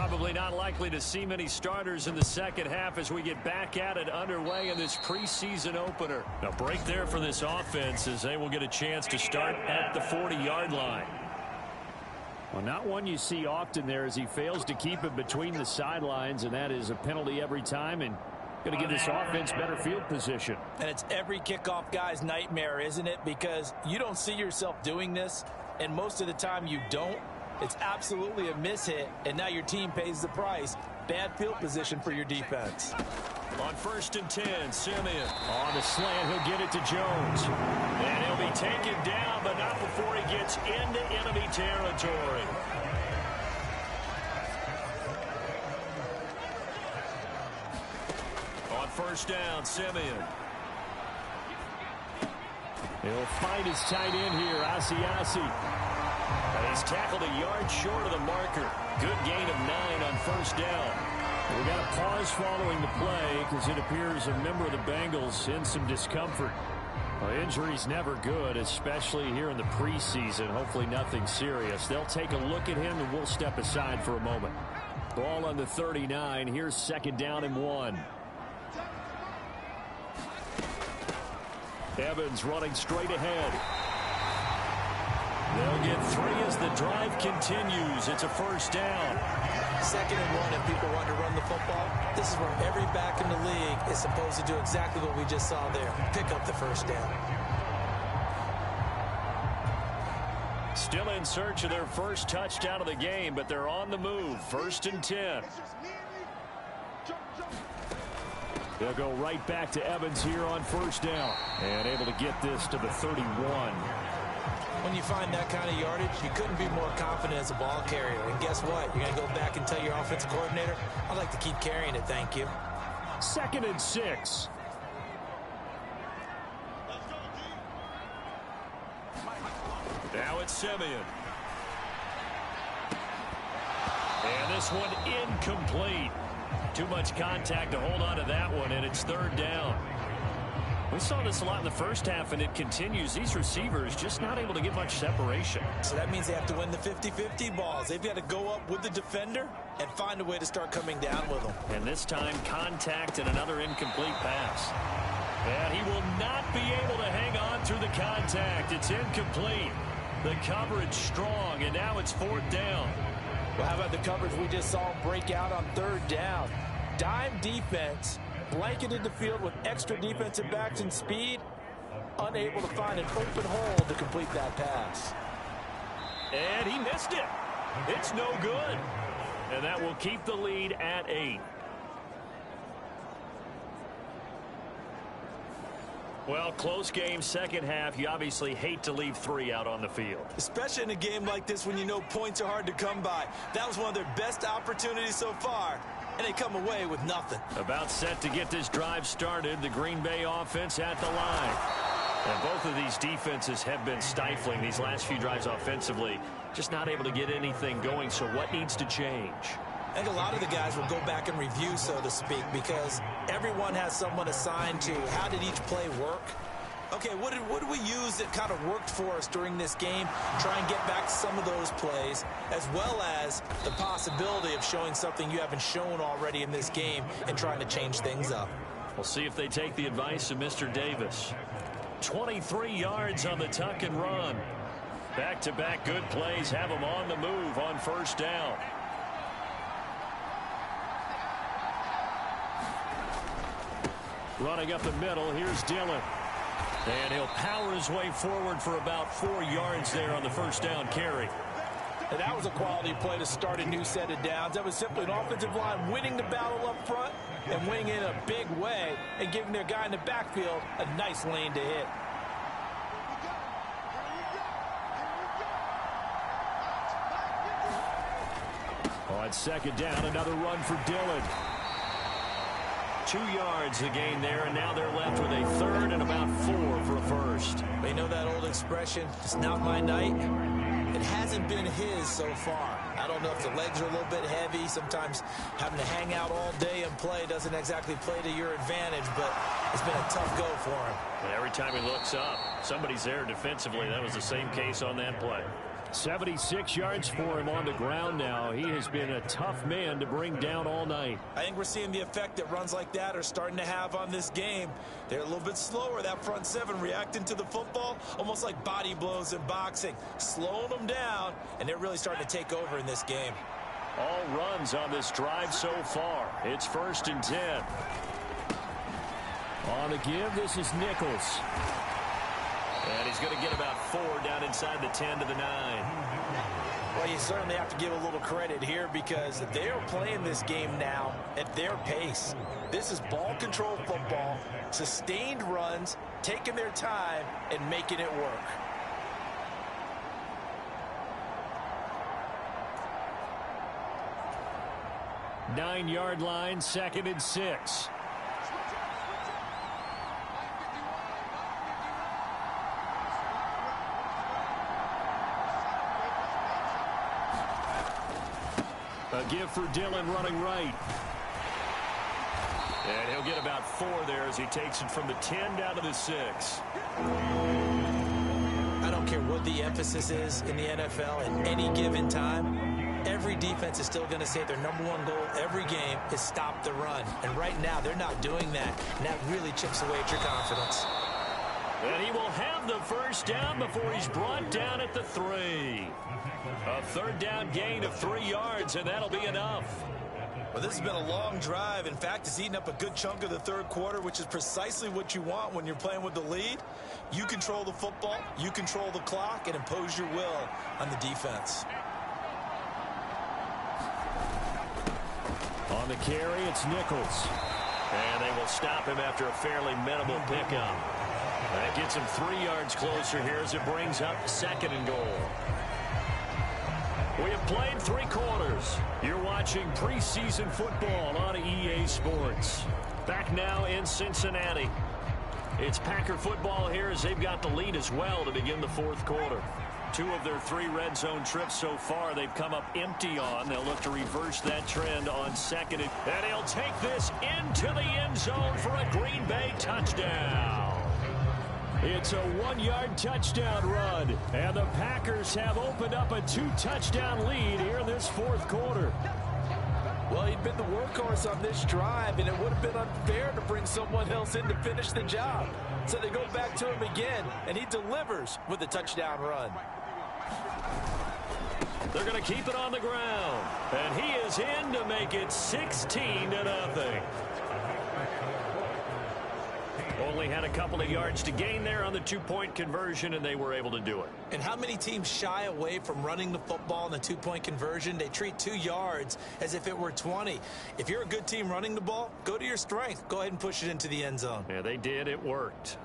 Probably not likely to see many starters in the second half as we get back at it underway in this preseason opener. A break there for this offense as they will get a chance to start at the 40-yard line. Well, not one you see often there as he fails to keep it between the sidelines, and that is a penalty every time and going to give this offense better field position. And it's every kickoff guy's nightmare, isn't it? Because you don't see yourself doing this, and most of the time you don't. It's absolutely a mishit, and now your team pays the price. Bad field position for your defense. On 1st and 10, Simeon. On the slant, he'll get it to Jones. And he'll be taken down, but not before he gets into enemy territory. On 1st down, Simeon. He'll find his tight end here, Asiasi. He's tackled a yard short of the marker. Good gain of 9 on 1st down. We got a pause following the play because it appears a member of the Bengals in some discomfort. Well, injury's never good, especially here in the preseason. Hopefully nothing serious. They'll take a look at him, and we'll step aside for a moment. Ball on the 39. Here's 2nd down and 1. Evans running straight ahead. They'll get 3 as the drive continues. It's a 1st down. 2nd and 1 if people want to run the football. This is where every back in the league is supposed to do exactly what we just saw there. Pick up the 1st down. Still in search of their first touchdown of the game, but they're on the move. 1st and 10. They'll go right back to Evans here on 1st down. And able to get this to the 31. When you find that kind of yardage, you couldn't be more confident as a ball carrier. And guess what? You're going to go back and tell your offensive coordinator, I'd like to keep carrying it, thank you. 2nd and 6. Now it's Simeon. And this one incomplete. Too much contact to hold on to that one, and it's 3rd down. We saw this a lot in the first half, and it continues. These receivers just not able to get much separation. So that means they have to win the 50-50 balls. They've got to go up with the defender and find a way to start coming down with them. And this time, contact and another incomplete pass. And he will not be able to hang on through the contact. It's incomplete. The coverage strong, and now it's 4th down. Well, how about the coverage we just saw break out on 3rd down? Dime defense, blanketed the field with extra defensive backs and speed, unable to find an open hole to complete that pass. And he missed it. It's no good. And that will keep the lead at 8. Well, close game, second half. You obviously hate to leave 3 out on the field. Especially in a game like this when you know points are hard to come by. That was one of their best opportunities so far, and they come away with nothing. About set to get this drive started, the Green Bay offense at the line. And both of these defenses have been stifling these last few drives offensively. Just not able to get anything going, so what needs to change? I think a lot of the guys will go back and review, so to speak, because everyone has someone assigned to how did each play work. Okay, what did we use that kind of worked for us during this game? Try and get back to some of those plays, as well as the possibility of showing something you haven't shown already in this game and trying to change things up. We'll see if they take the advice of Mr. Davis. 23 yards on the tuck and run. Back-to-back good plays have them on the move on 1st down. Running up the middle, here's Dillon. And he'll power his way forward for about 4 yards there on the 1st down carry. And that was a quality play to start a new set of downs. That was simply an offensive line winning the battle up front and winning in a big way and giving their guy in the backfield a nice lane to hit. On 2nd down, another run for Dillon. 2 yards the gain there, and now they're left with a 3rd and about 4 for a 1st. They know that old expression, it's not my night. It hasn't been his so far. I don't know if the legs are a little bit heavy. Sometimes having to hang out all day and play doesn't exactly play to your advantage, but it's been a tough go for him. And every time he looks up, somebody's there defensively. That was the same case on that play. 76 yards for him on the ground now. He has been a tough man to bring down all night. I think we're seeing the effect that runs like that are starting to have on this game. They're a little bit slower, that front seven, reacting to the football, almost like body blows in boxing, slowing them down, and they're really starting to take over in this game. All runs on this drive so far. It's 1st and 10. On the give, this is Nichols. And he's going to get about 4 down inside the 10 to the 9. Well, you certainly have to give a little credit here because they're playing this game now at their pace. This is ball control football, sustained runs, taking their time and making it work. Nine-yard line, 2nd and 6. A give for Dillon running right. And he'll get about 4 there as he takes it from the 10 down to the 6. I don't care what the emphasis is in the NFL at any given time. Every defense is still going to say their #1 goal every game is stop the run. And right now, they're not doing that. And that really chips away at your confidence. And he will have the first down before he's brought down at the 3. A 3rd down gain of 3 yards, and that'll be enough. Well, this has been a long drive. In fact, it's eaten up a good chunk of the 3rd quarter, which is precisely what you want when you're playing with the lead. You control the football, you control the clock, and impose your will on the defense. On the carry, it's Nichols. And they will stop him after a fairly minimal pickup. That gets him 3 yards closer here as it brings up 2nd and goal. We have played 3 quarters. You're watching preseason football on EA Sports. Back now in Cincinnati. It's Packer football here as they've got the lead as well to begin the 4th quarter. 2 of their 3 red zone trips so far they've come up empty on. They'll look to reverse that trend on 2nd. And he'll take this into the end zone for a Green Bay touchdown. It's a 1-yard touchdown run, and the Packers have opened up a 2-touchdown lead here in this 4th quarter. Well, he'd been the workhorse on this drive, and it would have been unfair to bring someone else in to finish the job. So they go back to him again, and he delivers with a touchdown run. They're going to keep it on the ground, and he is in to make it 16-0. Only had a couple of yards to gain there on the 2-point conversion, and they were able to do it. And how many teams shy away from running the football in the 2-point conversion? They treat 2 yards as if it were 20. If you're a good team running the ball, go to your strength. Go ahead and push it into the end zone. Yeah, they did. It worked.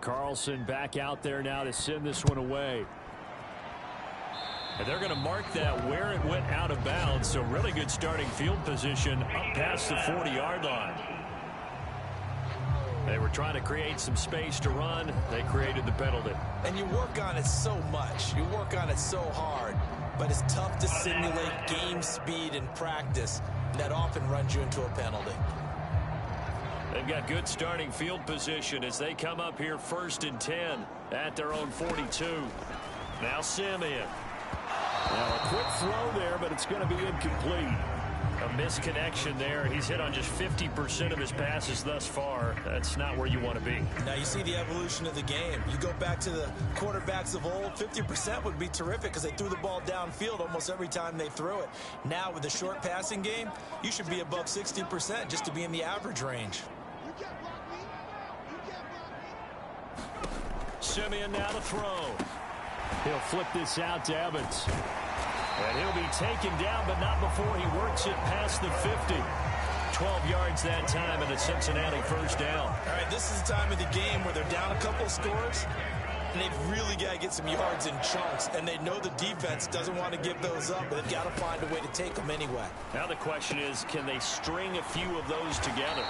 Carlson back out there now to send this one away. And they're going to mark that where it went out of bounds. So really good starting field position up past the 40-yard line. They were trying to create some space to run. They created the penalty. And you work on it so much. You work on it so hard. But it's tough to simulate game speed in practice. That often runs you into a penalty. They've got good starting field position as they come up here 1st and 10 at their own 42. Now Simeon. Now a quick throw there, but it's going to be incomplete. A misconnection there. He's hit on just 50% of his passes thus far. That's not where you want to be. Now you see the evolution of the game. You go back to the quarterbacks of old, 50% would be terrific because they threw the ball downfield almost every time they threw it. Now with the short passing game, you should be above 60% just to be in the average range. Simeon now to throw. He'll flip this out to Evans. And he'll be taken down, but not before he works it past the 50. 12 yards that time, and a Cincinnati first down. All right, this is the time of the game where they're down a couple of scores, and they've really got to get some yards in chunks, and they know the defense doesn't want to give those up, but they've got to find a way to take them anyway. Now the question is, can they string a few of those together?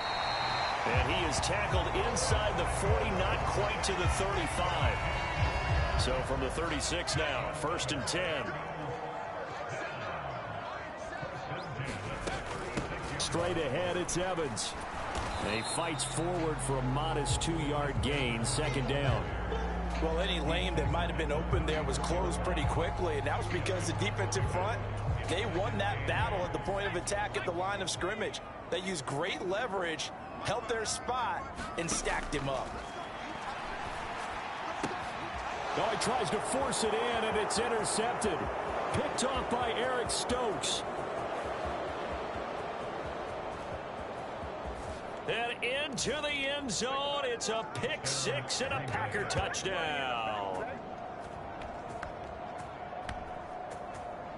And he is tackled inside the 40, not quite to the 35. So from the 36 now, 1st and 10. Straight ahead, it's Evans. And he fights forward for a modest 2-yard gain, second down. Well, any lane that might have been open there was closed pretty quickly, and that was because the defensive front, they won that battle at the point of attack at the line of scrimmage. They used great leverage, held their spot, and stacked him up. Oh, he tries to force it in, and it's intercepted. Picked off by Eric Stokes. And into the end zone, it's a pick six and a Packer touchdown.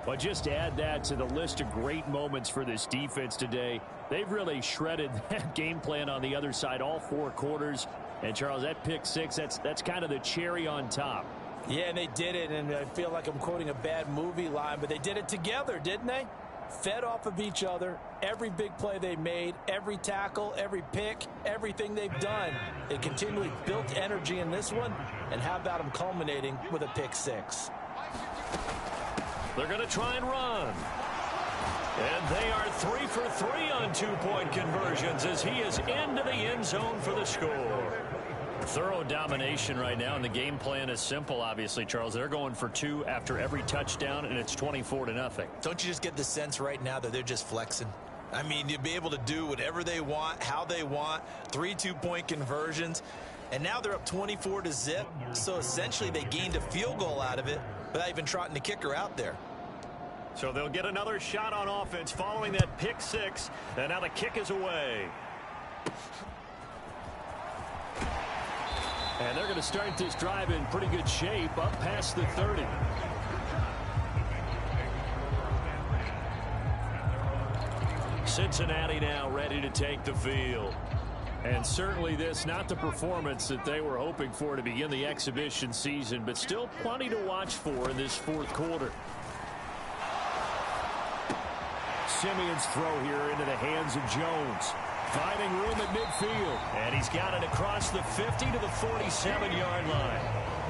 But just add that to the list of great moments for this defense today. They've really shredded that game plan on the other side all 4 quarters. And, Charles, that pick six, that's kind of the cherry on top. Yeah, and they did it, and I feel like I'm quoting a bad movie line, but they did it together, didn't they? Fed off of each other, every big play they made, every tackle, every pick, everything they've done. They continually built energy in this one, and how about them culminating with a pick six? They're going to try and run. And they are 3 for 3 on 2-point conversions as he is into the end zone for the score. Thorough domination right now, and the game plan is simple, obviously, Charles. They're going for 2 after every touchdown, and it's 24-0. Don't you just get the sense right now that they're just flexing? I mean, you'll be able to do whatever they want, how they want, 3 2-point conversions, and now they're up 24-0, so essentially they gained a field goal out of it without even trotting the kicker out there. So they'll get another shot on offense following that pick six, and now the kick is away. And they're going to start this drive in pretty good shape, up past the 30. Cincinnati now ready to take the field. And certainly this, not the performance that they were hoping for to begin the exhibition season, but still plenty to watch for in this 4th quarter. Simeon's throw here into the hands of Jones. Finding room at midfield. And he's got it across the 50 to the 47-yard line.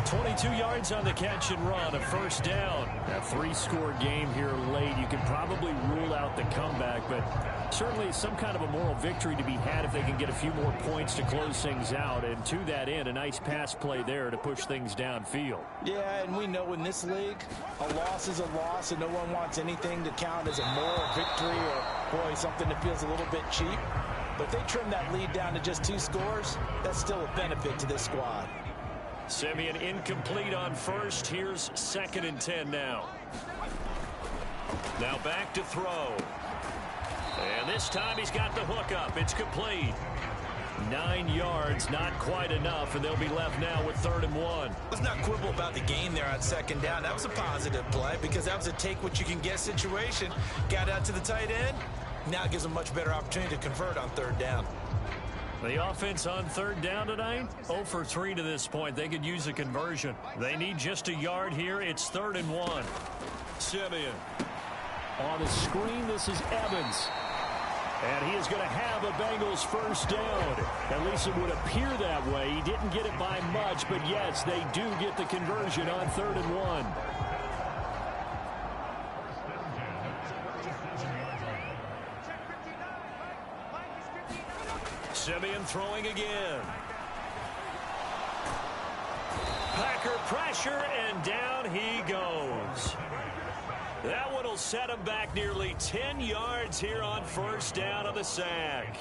22 yards on the catch and run, a first down. A 3-score game here late. You can probably rule out the comeback, but certainly some kind of a moral victory to be had if they can get a few more points to close things out. And to that end, a nice pass play there to push things downfield. Yeah, and we know in this league, a loss is a loss, and no one wants anything to count as a moral victory or, boy, something that feels a little bit cheap. But if they trim that lead down to just 2 scores, that's still a benefit to this squad. Simeon incomplete on first. Here's 2nd and 10 now. Now back to throw. And this time he's got the hook up. It's complete. 9 yards, not quite enough, and they'll be left now with 3rd and 1. Let's not quibble about the gain there on 2nd down. That was a positive play because that was a take-what-you-can-get situation. Got out to the tight end. Now it gives them a much better opportunity to convert on 3rd down. The offense on 3rd down tonight, 0 for 3 to this point. They could use a conversion. They need just a yard here. It's 3rd and 1. Simeon. On the screen, this is Evans. And he is going to have a Bengals first down. At least it would appear that way. He didn't get it by much, but yes, they do get the conversion on 3rd and 1. Simeon throwing again. Packer pressure, and down he goes. That one will set him back nearly 10 yards here on 1st down of the sack.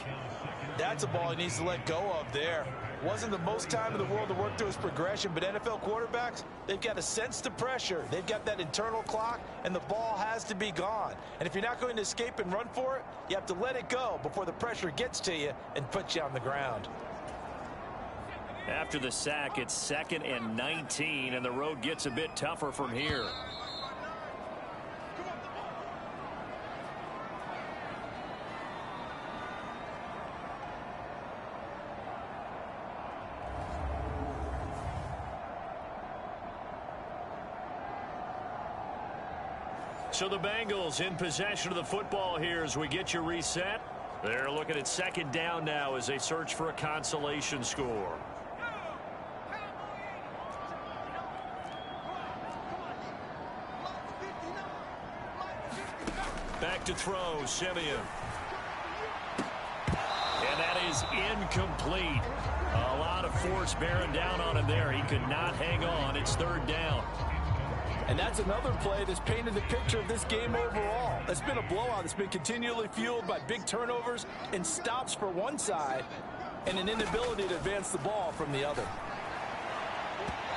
That's a ball he needs to let go of there. Wasn't the most time in the world to work through his progression, but NFL quarterbacks, they've got to sense the pressure. They've got that internal clock, and the ball has to be gone. And if you're not going to escape and run for it, you have to let it go before the pressure gets to you and puts you on the ground. After the sack, it's 2nd and 19, and the road gets a bit tougher from here. So the Bengals in possession of the football here as we get you reset. They're looking at 2nd down now as they search for a consolation score. Back to throw, Simeon. And that is incomplete. A lot of force bearing down on him there. He could not hang on. It's third down. And that's another play that's painted the picture of this game overall. It's been a blowout. It's been continually fueled by big turnovers and stops for one side and an inability to advance the ball from the other.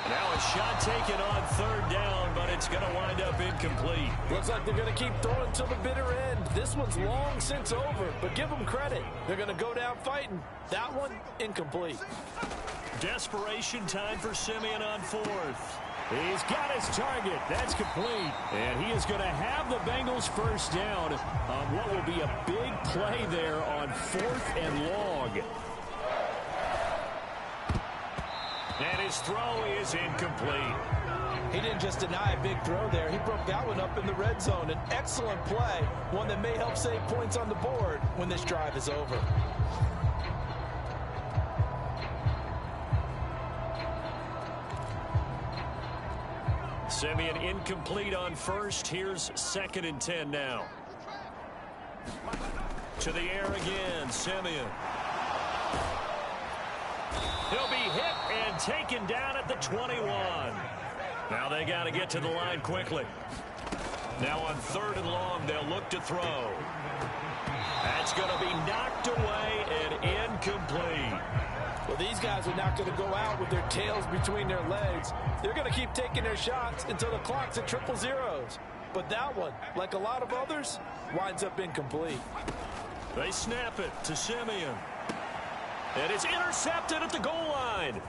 Now a shot taken on third down, but it's going to wind up incomplete. Looks like they're going to keep throwing till the bitter end. This one's long since over, but give them credit. They're going to go down fighting. That one, incomplete. Desperation time for Simeon on fourth. He's got his target. That's complete. And he is going to have the Bengals first down on what will be a big play there on fourth and long. And his throw is incomplete. He didn't just deny a big throw there. He broke that one up in the red zone. An excellent play, one that may help save points on the board when this drive is over. Simeon incomplete on first. Here's 2nd and 10 now. To the air again, Simeon. He'll be hit and taken down at the 21. Now they got to get to the line quickly. Now on 3rd and long, they'll look to throw. That's going to be knocked away and incomplete. Well, these guys are not going to go out with their tails between their legs. They're going to keep taking their shots until the clock's at 000. But that one, like a lot of others, winds up incomplete. They snap it to Simeon. And it's intercepted at the goal line.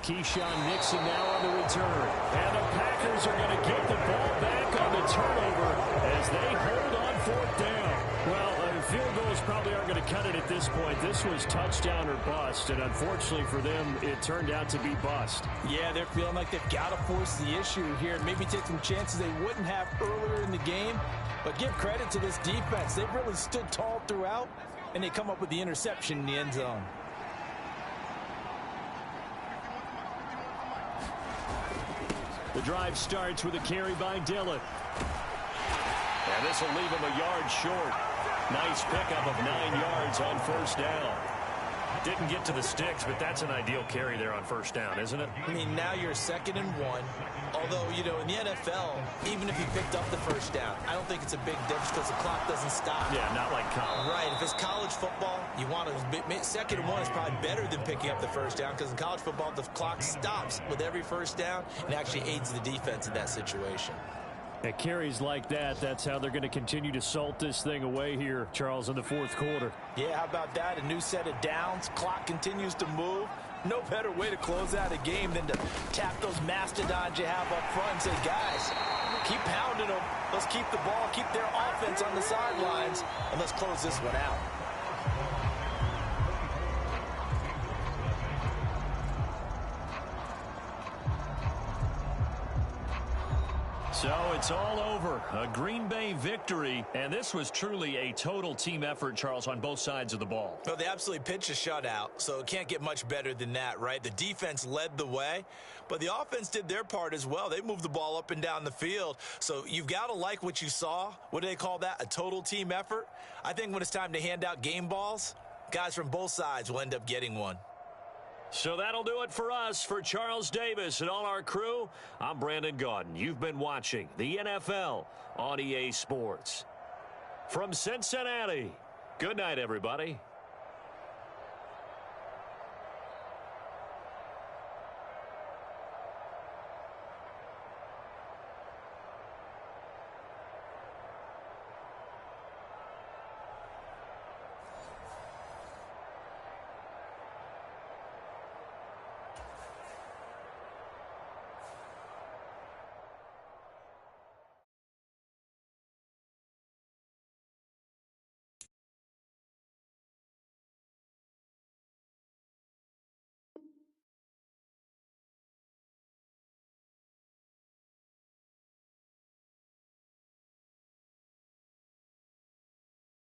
Keyshawn Nixon now on the return. And the Packers are going to get the ball back on the turnover as they hold on 4th down. Well, field goals probably aren't going to cut it at this point. This was touchdown or bust, and unfortunately for them, it turned out to be bust. Yeah, they're feeling like they've got to force the issue here. Maybe take some chances they wouldn't have earlier in the game. But give credit to this defense. They've really stood tall throughout, and they come up with the interception in the end zone. The drive starts with a carry by Dillon. And this will leave him a yard short. Nice pickup of 9 yards on first down. Didn't get to the sticks, but that's an ideal carry there on first down, isn't it? I mean, now you're 2nd and 1. Although, you know, in the NFL, even if you picked up the first down, I don't think it's a big difference because the clock doesn't stop. Yeah, not like college. Right. If it's college football, you want to 2nd and 1 is probably better than picking up the first down because in college football, the clock stops with every first down and actually aids the defense in that situation. At carries like that, that's how they're going to continue to salt this thing away here, Charles, in the 4th quarter. Yeah, how about that? A new set of downs. Clock continues to move. No better way to close out a game than to tap those mastodons you have up front and say, guys, keep pounding them. Let's keep the ball, keep their offense on the sidelines, and let's close this one out. So it's all over. A Green Bay victory. And this was truly a total team effort, Charles, on both sides of the ball. Well, they absolutely pitched a shutout, so it can't get much better than that, right? The defense led the way, but the offense did their part as well. They moved the ball up and down the field. So you've got to like what you saw. What do they call that? A total team effort? I think when it's time to hand out game balls, guys from both sides will end up getting one. So that'll do it for us. For Charles Davis and all our crew, I'm Brandon Gaudin. You've been watching the NFL on EA Sports. From Cincinnati, good night, everybody.